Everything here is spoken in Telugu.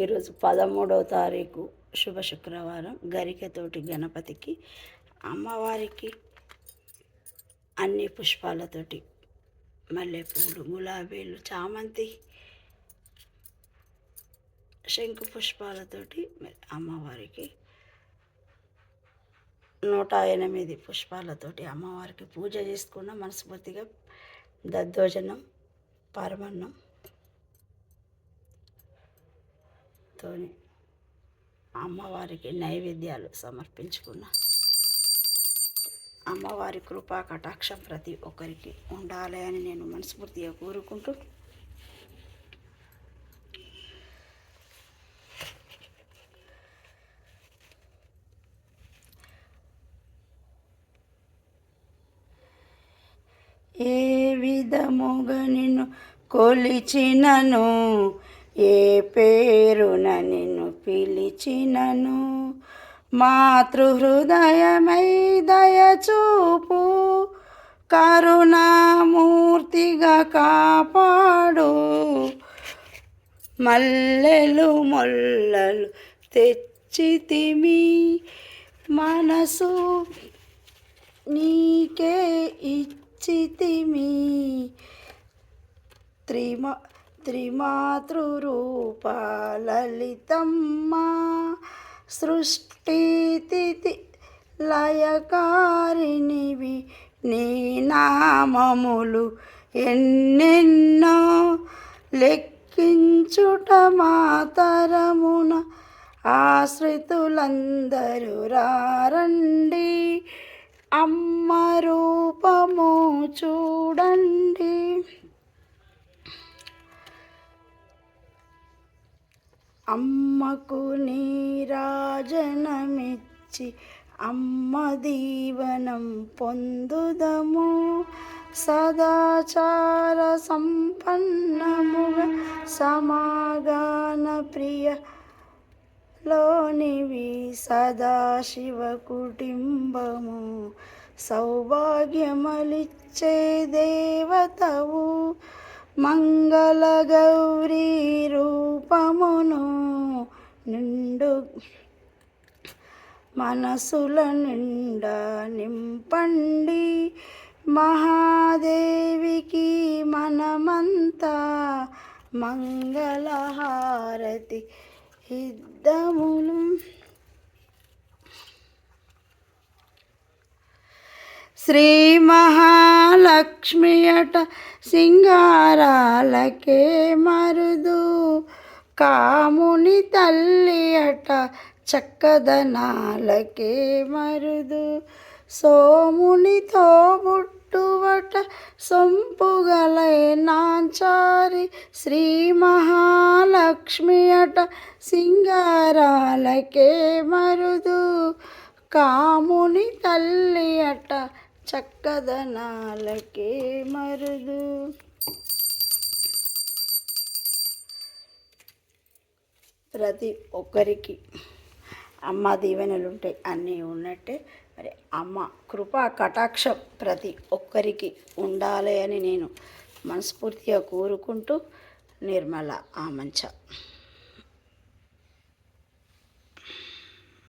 ఈరోజు 13వ తారీఖు శుభ శుక్రవారం. గరికతోటి గణపతికి, అమ్మవారికి అన్ని పుష్పాలతోటి మల్లెపూలు, గులాబీలు, చామంతి, శంకు పుష్పాలతోటి అమ్మవారికి 108 పుష్పాలతోటి అమ్మవారికి పూజ చేసుకున్న మనస్ఫూర్తిగా దద్దోజనం, పరమన్నం తోని అమ్మవారికి నైవేద్యాలు సమర్పించుకున్న. అమ్మవారి కృపా కటాక్షం ప్రతి ఒక్కరికి ఉండాలి అని నేను మనస్ఫూర్తిగా కోరుకుంటూ, ఏ విధముగా నిన్ను కొలిచినను, ఏ పేరున నిన్ను పిలిచినను, మాతృహృదయమై దయచూపు, కరుణామూర్తిగా కాపాడు. మల్లెలు మొల్లలు తెచ్చితిమి, మనసు నీకే ఇచ్చితిమి. త్రిమాతృరూప లలితమ్మ, సృష్టితిథి లయకారిణివి. నీ నామములు ఎన్నెన్నో, లెక్కించుట మాతరమున. ఆశ్రితులందరూ రారండి, అమ్మ రూపము చూడండి. అమ్మకు నీరాజనమిచ్చి అమ్మ దీవనం పొందుదము. సదాచార సంపన్నముగా సమాగాన ప్రియ లోనివి. సదాశివ కుటుంబము సౌభాగ్యమలిచ్చే దేవతవు. మంగళ గౌరీ రూపమును నిండు మనసుల నిండా నింపండి. మహాదేవికి మనమంతా మంగళహారతి ఇద్దములు. శ్రీ మహాలక్ష్మి అట సింగారాలకే మరుదు. కాముని తల్లి అట చక్కదనాలకే మరుదు. సోమునితో బుట్టువట సొంపుగలై నాంచారి. శ్రీ మహాలక్ష్మి అట సింగారాలకే మరుదు. కాముని తల్లి అట చక్కదనాలకే మరుదు. ప్రతి ఒక్కరికి అమ్మ దీవెనలు ఉంటాయి, అన్నీ ఉన్నట్టే మరి అమ్మ కృపా కటాక్షం ప్రతి ఒక్కరికి ఉండాలి అని నేను మనస్ఫూర్తిగా కోరుకుంటూ, నిర్మల ఆమంచ.